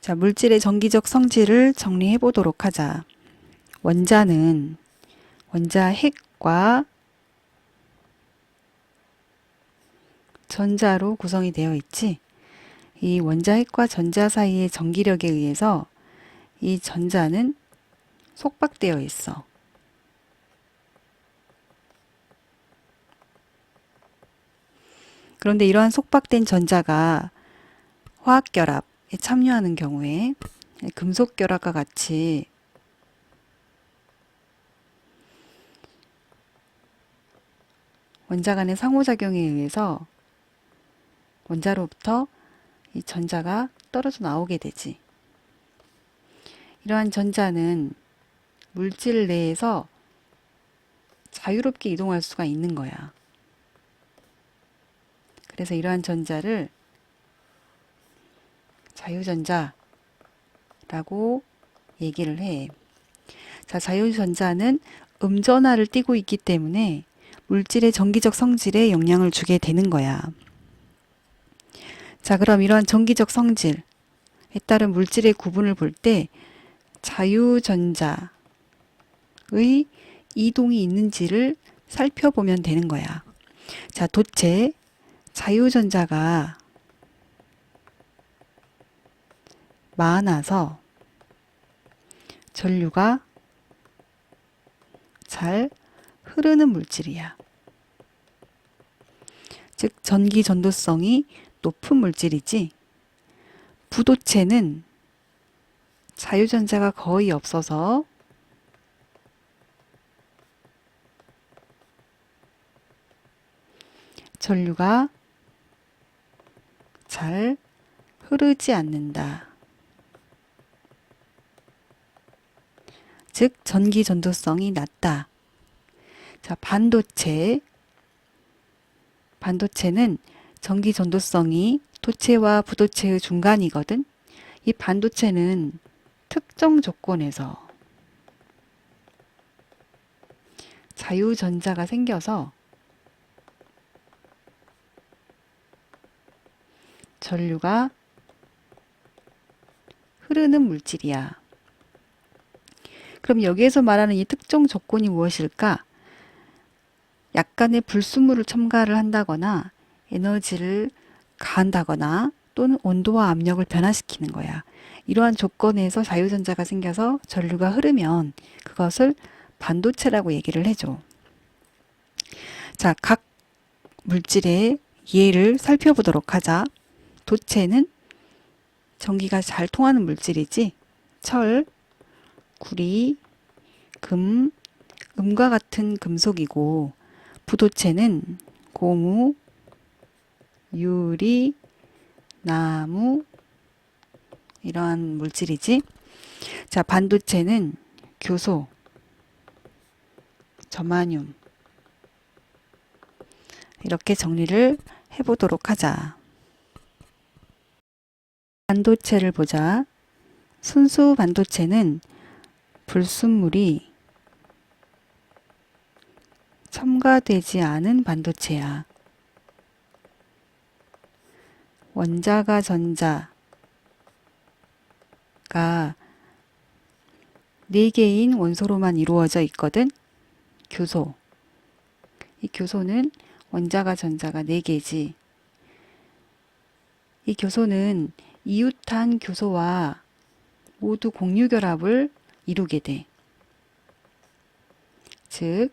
자, 물질의 전기적 성질을 정리해 보도록 하자. 원자는 원자 핵과 전자로 구성이 되어 있지. 이 원자 핵과 전자 사이의 전기력에 의해서 이 전자는 속박되어 있어. 그런데 이러한 속박된 전자가 화학결합에 참여하는 경우에 금속결합과 같이 원자 간의 상호작용에 의해서 원자로부터 이 전자가 떨어져 나오게 되지. 이러한 전자는 물질 내에서 자유롭게 이동할 수가 있는 거야. 그래서 이러한 전자를 자유전자라고 얘기를 해. 자, 자유전자는 음전하를 띠고 있기 때문에 물질의 전기적 성질에 영향을 주게 되는 거야. 자, 그럼 이러한 전기적 성질에 따른 물질의 구분을 볼 때 자유전자의 이동이 있는지를 살펴보면 되는 거야. 자, 도체 자유전자가 많아서 전류가 잘 흐르는 물질이야. 즉 전기 전도성이 높은 물질이지. 부도체는 자유전자가 거의 없어서 전류가 잘 흐르지 않는다. 즉 전기 전도성이 낮다. 자, 반도체는 전기 전도성이 도체와 부도체의 중간이거든. 이 반도체는 특정 조건에서 자유전자가 생겨서 전류가 흐르는 물질이야. 그럼 여기에서 말하는 이 특정 조건이 무엇일까? 약간의 불순물을 첨가를 한다거나 에너지를 가한다거나 또는 온도와 압력을 변화시키는 거야. 이러한 조건에서 자유전자가 생겨서 전류가 흐르면 그것을 반도체라고 얘기를 해줘. 자, 각 물질의 예를 살펴보도록 하자. 도체는 전기가 잘 통하는 물질이지. 철, 구리, 금, 음과 같은 금속이고, 부도체는 고무, 유리, 나무, 이러한 물질이지. 자, 반도체는 교소, 저마늄, 이렇게 정리를 해보도록 하자. 반도체를 보자. 순수 반도체는 불순물이 첨가되지 않은 반도체야. 원자가 전자가 4개인 원소로만 이루어져 있거든. 교소. 이 교소는 원자가 전자가 4개지. 이 교소는 이웃한 교소와 모두 공유결합을 이루게 돼. 즉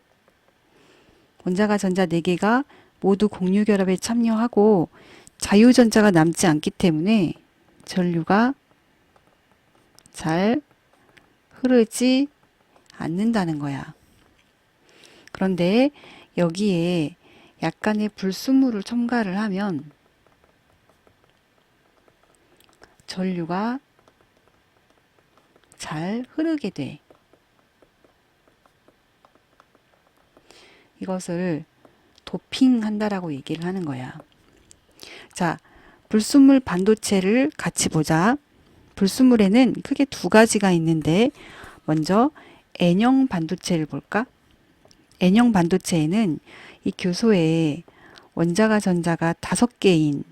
원자가 전자 4개가 모두 공유결합에 참여하고 자유전자가 남지 않기 때문에 전류가 잘 흐르지 않는다는 거야. 그런데 여기에 약간의 불순물을 첨가를 하면 전류가 잘 흐르게 돼. 이것을 도핑한다라고 얘기를 하는 거야. 자, 불순물 반도체를 같이 보자. 불순물에는 크게 2가지가 있는데 먼저 N형 반도체를 볼까? N형 반도체에는 이 교소에 원자가 전자가 5개인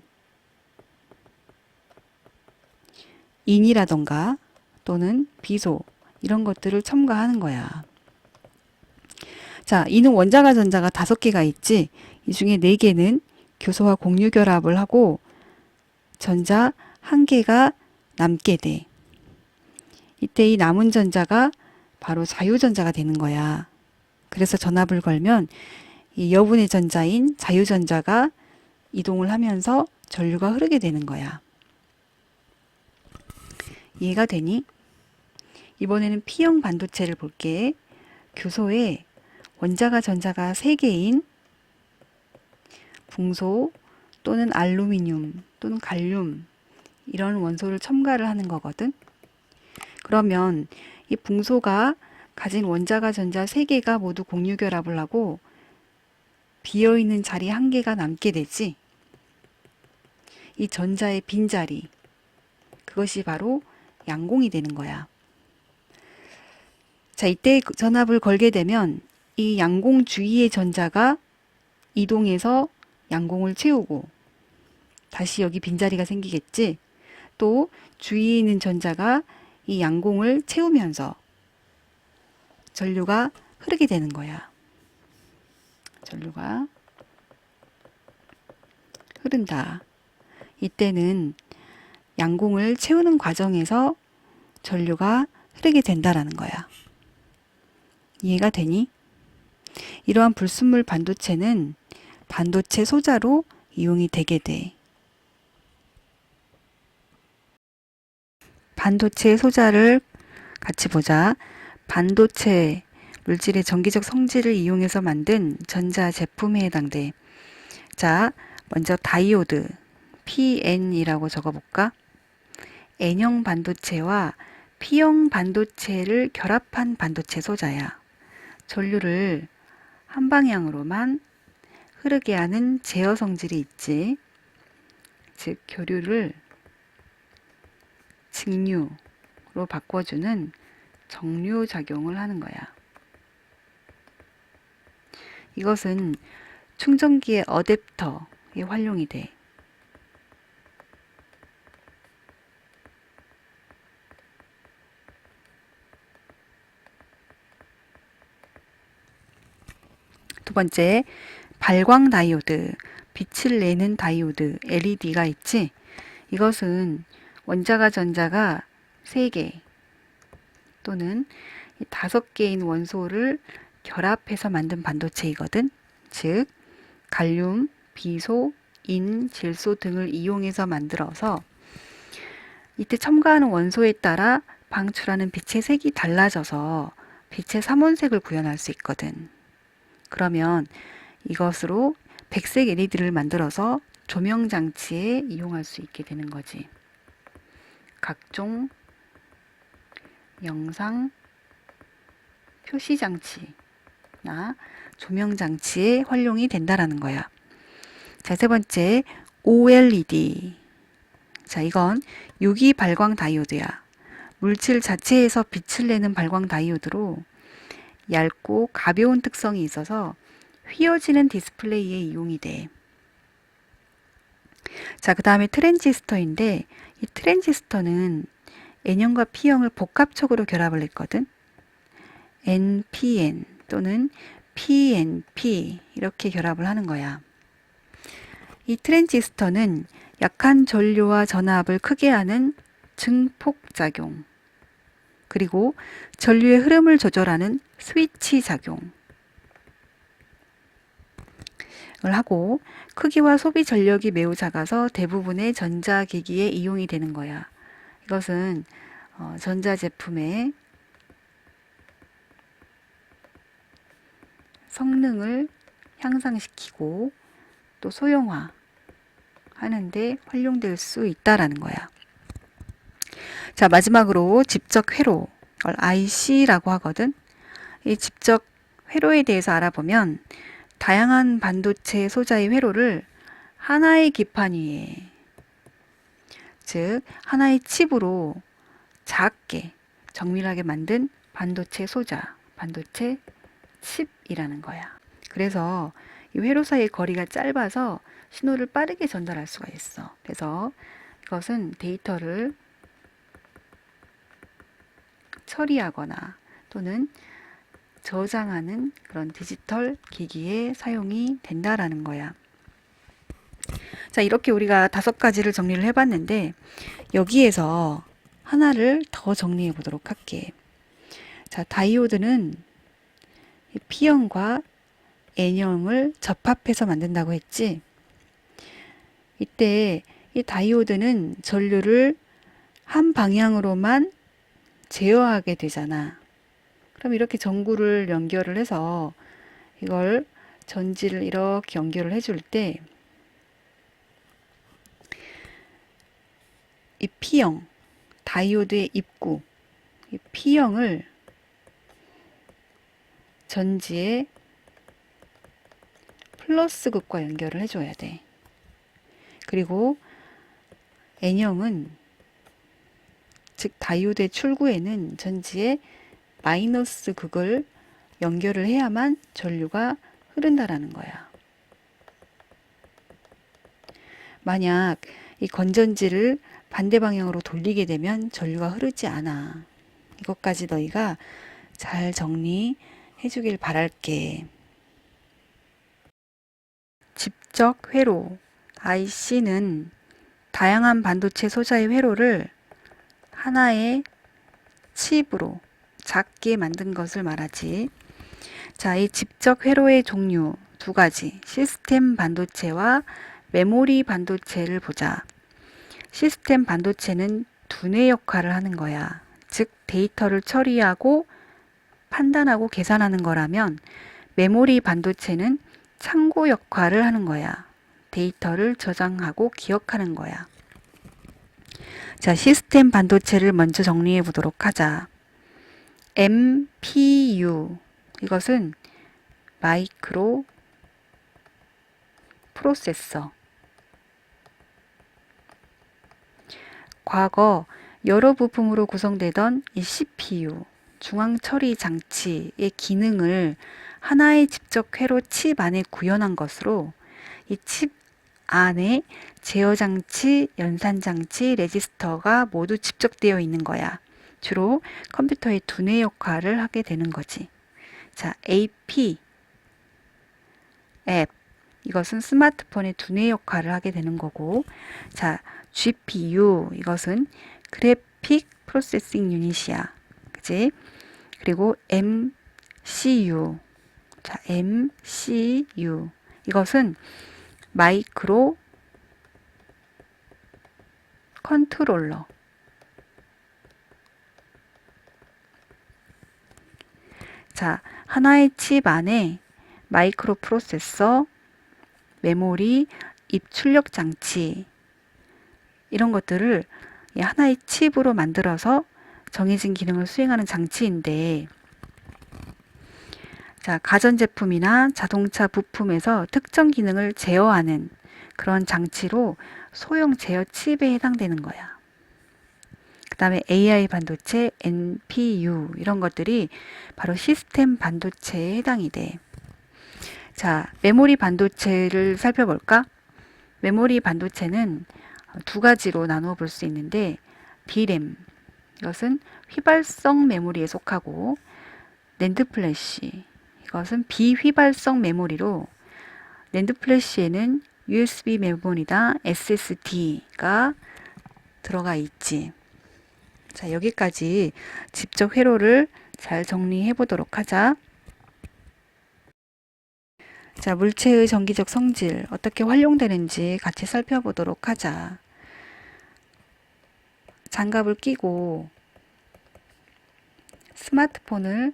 인이라던가 또는 비소 이런 것들을 첨가하는 거야. 자, 인은 원자가 전자가 5개가 있지. 이 중에 4개는 교소와 공유 결합을 하고 전자 1개가 남게 돼. 이때 이 남은 전자가 바로 자유전자가 되는 거야. 그래서 전압을 걸면 이 여분의 전자인 자유전자가 이동을 하면서 전류가 흐르게 되는 거야. 이해가 되니? 이번에는 P형 반도체를 볼게. 교소에 원자가 전자가 3개인 붕소 또는 알루미늄 또는 갈륨 이런 원소를 첨가를 하는 거거든. 그러면 이 붕소가 가진 원자가 전자 3개가 모두 공유 결합을 하고 비어있는 자리 1개가 남게 되지. 이 전자의 빈자리, 그것이 바로 양공이 되는 거야. 자, 이때 전압을 걸게 되면 이 양공 주위의 전자가 이동해서 양공을 채우고 다시 여기 빈자리가 생기겠지. 또 주위에 있는 전자가 이 양공을 채우면서 전류가 흐르게 되는 거야. 전류가 흐른다. 이때는 양공을 채우는 과정에서 전류가 흐르게 된다라는 거야. 이해가 되니? 이러한 불순물 반도체는 반도체 소자로 이용이 되게 돼. 반도체 소자를 같이 보자. 반도체 물질의 전기적 성질을 이용해서 만든 전자 제품에 해당돼. 자, 먼저 다이오드 PN이라고 적어볼까? N형 반도체와 P형 반도체를 결합한 반도체 소자야. 전류를 한 방향으로만 흐르게 하는 제어 성질이 있지. 즉 교류를 직류로 바꿔주는 정류 작용을 하는 거야. 이것은 충전기의 어댑터에 활용이 돼. 두 번째, 발광 다이오드, 빛을 내는 다이오드, LED가 있지. 이것은 원자가 전자가 3개 또는 5개인 원소를 결합해서 만든 반도체이거든. 즉, 갈륨, 비소, 인, 질소 등을 이용해서 만들어서 이때 첨가하는 원소에 따라 방출하는 빛의 색이 달라져서 빛의 삼원색을 구현할 수 있거든. 그러면 이것으로 백색 LED를 만들어서 조명 장치에 이용할 수 있게 되는 거지. 각종 영상 표시 장치나 조명 장치에 활용이 된다라는 거야. 자, 세 번째, OLED. 자, 이건 유기 발광 다이오드야. 물질 자체에서 빛을 내는 발광 다이오드로 얇고 가벼운 특성이 있어서 휘어지는 디스플레이에 이용이 돼. 자, 그 다음에 트랜지스터인데 이 트랜지스터는 N형과 P형을 복합적으로 결합을 했거든. NPN 또는 PNP 이렇게 결합을 하는 거야. 이 트랜지스터는 약한 전류와 전압을 크게 하는 증폭작용, 그리고 전류의 흐름을 조절하는 스위치 작용을 하고 크기와 소비 전력이 매우 작아서 대부분의 전자기기에 이용이 되는 거야. 이것은 전자제품의 성능을 향상시키고 또 소형화 하는데 활용될 수 있다라는 거야. 자, 마지막으로 집적 회로, 이걸 IC라고 하거든. 이 집적 회로에 대해서 알아보면 다양한 반도체 소자의 회로를 하나의 기판 위에, 즉 하나의 칩으로 작게 정밀하게 만든 반도체 소자, 반도체 칩이라는 거야. 그래서 이 회로 사이의 거리가 짧아서 신호를 빠르게 전달할 수가 있어. 그래서 이것은 데이터를 처리하거나 또는 저장하는 그런 디지털 기기에 사용이 된다라는 거야. 자, 이렇게 우리가 5가지를 정리를 해봤는데 여기에서 하나를 더 정리해 보도록 할게. 자, 다이오드는 P형과 N형을 접합해서 만든다고 했지. 이때 이 다이오드는 전류를 한 방향으로만 제어하게 되잖아. 그럼 이렇게 전구를 연결을 해서 이걸 전지를 이렇게 연결을 해줄 때 이 P형, 다이오드의 입구, 이 P형을 전지의 플러스 극과 연결을 해줘야 돼. 그리고 N형은 즉 다이오드의 출구에는 전지의 마이너스 극을 연결을 해야만 전류가 흐른다라는 거야. 만약 이 건전지를 반대 방향으로 돌리게 되면 전류가 흐르지 않아. 이것까지 너희가 잘 정리해 주길 바랄게. 집적 회로 IC는 다양한 반도체 소자의 회로를 하나의 칩으로 작게 만든 것을 말하지. 자, 이 집적 회로의 종류 2가지, 시스템 반도체와 메모리 반도체를 보자. 시스템 반도체는 두뇌 역할을 하는 거야. 즉 데이터를 처리하고 판단하고 계산하는 거라면 메모리 반도체는 참고 역할을 하는 거야. 데이터를 저장하고 기억하는 거야. 자, 시스템 반도체를 먼저 정리해 보도록 하자. MPU, 이것은 마이크로 프로세서. 과거 여러 부품으로 구성되던 이 CPU, 중앙 처리 장치의 기능을 하나의 집적 회로 칩 안에 구현한 것으로 이 칩 안에 제어 장치, 연산 장치, 레지스터가 모두 집적되어 있는 거야. 주로 컴퓨터의 두뇌 역할을 하게 되는 거지. 자, AP, 앱. 이것은 스마트폰의 두뇌 역할을 하게 되는 거고, 자, GPU. 이것은 그래픽 프로세싱 유닛이야. 그치? 그리고 MCU. 자, MCU. 이것은 마이크로 컨트롤러. 자, 하나의 칩 안에 마이크로 프로세서, 메모리, 입출력 장치 이런 것들을 하나의 칩으로 만들어서 정해진 기능을 수행하는 장치인데, 자, 가전제품이나 자동차 부품에서 특정 기능을 제어하는 그런 장치로 소형 제어 칩에 해당되는 거야. 그 다음에 AI 반도체, NPU 이런 것들이 바로 시스템 반도체에 해당이 돼. 자, 메모리 반도체를 살펴볼까? 메모리 반도체는 2가지로 나누어 볼 수 있는데, DRAM, 이것은 휘발성 메모리에 속하고, 낸드 플래시, 이것은 비휘발성 메모리로, 낸드 플래시에는 USB 메모리나 SSD가 들어가 있지. 자, 여기까지 집적 회로를 잘 정리해 보도록 하자. 자, 물체의 전기적 성질, 어떻게 활용되는지 같이 살펴보도록 하자. 장갑을 끼고 스마트폰을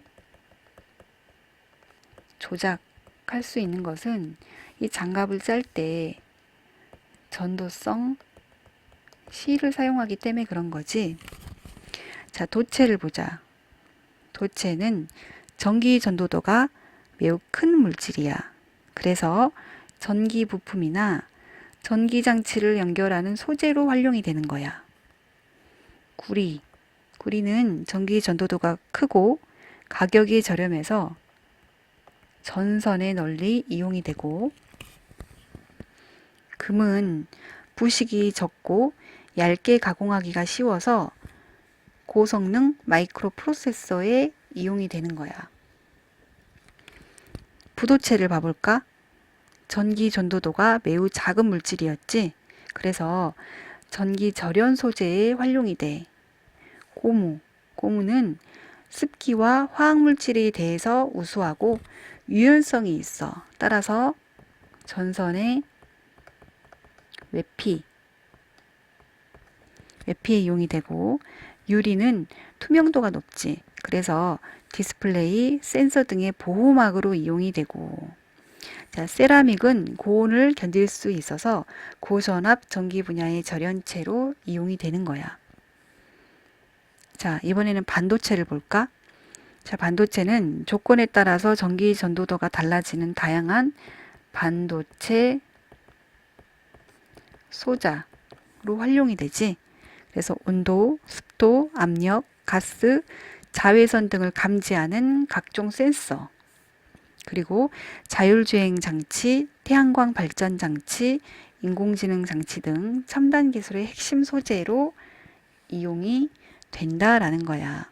조작할 수 있는 것은 이 장갑을 짤 때 전도성 C를 사용하기 때문에 그런 거지. 자, 도체를 보자. 도체는 전기 전도도가 매우 큰 물질이야. 그래서 전기 부품이나 전기 장치를 연결하는 소재로 활용이 되는 거야. 구리는 전기 전도도가 크고 가격이 저렴해서 전선에 널리 이용이 되고, 금은 부식이 적고 얇게 가공하기가 쉬워서 고성능 마이크로 프로세서에 이용이 되는 거야. 부도체를 봐볼까? 전기 전도도가 매우 작은 물질이었지. 그래서 전기 절연 소재에 활용이 돼. 고무는 습기와 화학물질에 대해서 우수하고 유연성이 있어. 따라서 전선의 외피에 이용이 되고, 유리는 투명도가 높지. 그래서 디스플레이, 센서 등의 보호막으로 이용이 되고, 자, 세라믹은 고온을 견딜 수 있어서 고전압 전기 분야의 절연체로 이용이 되는 거야. 자, 이번에는 반도체를 볼까? 자, 반도체는 조건에 따라서 전기 전도도가 달라지는 다양한 반도체 소자로 활용이 되지. 그래서 온도, 습도, 압력, 가스, 자외선 등을 감지하는 각종 센서, 그리고 자율주행 장치, 태양광 발전 장치, 인공지능 장치 등 첨단 기술의 핵심 소재로 이용이 된다라는 거야.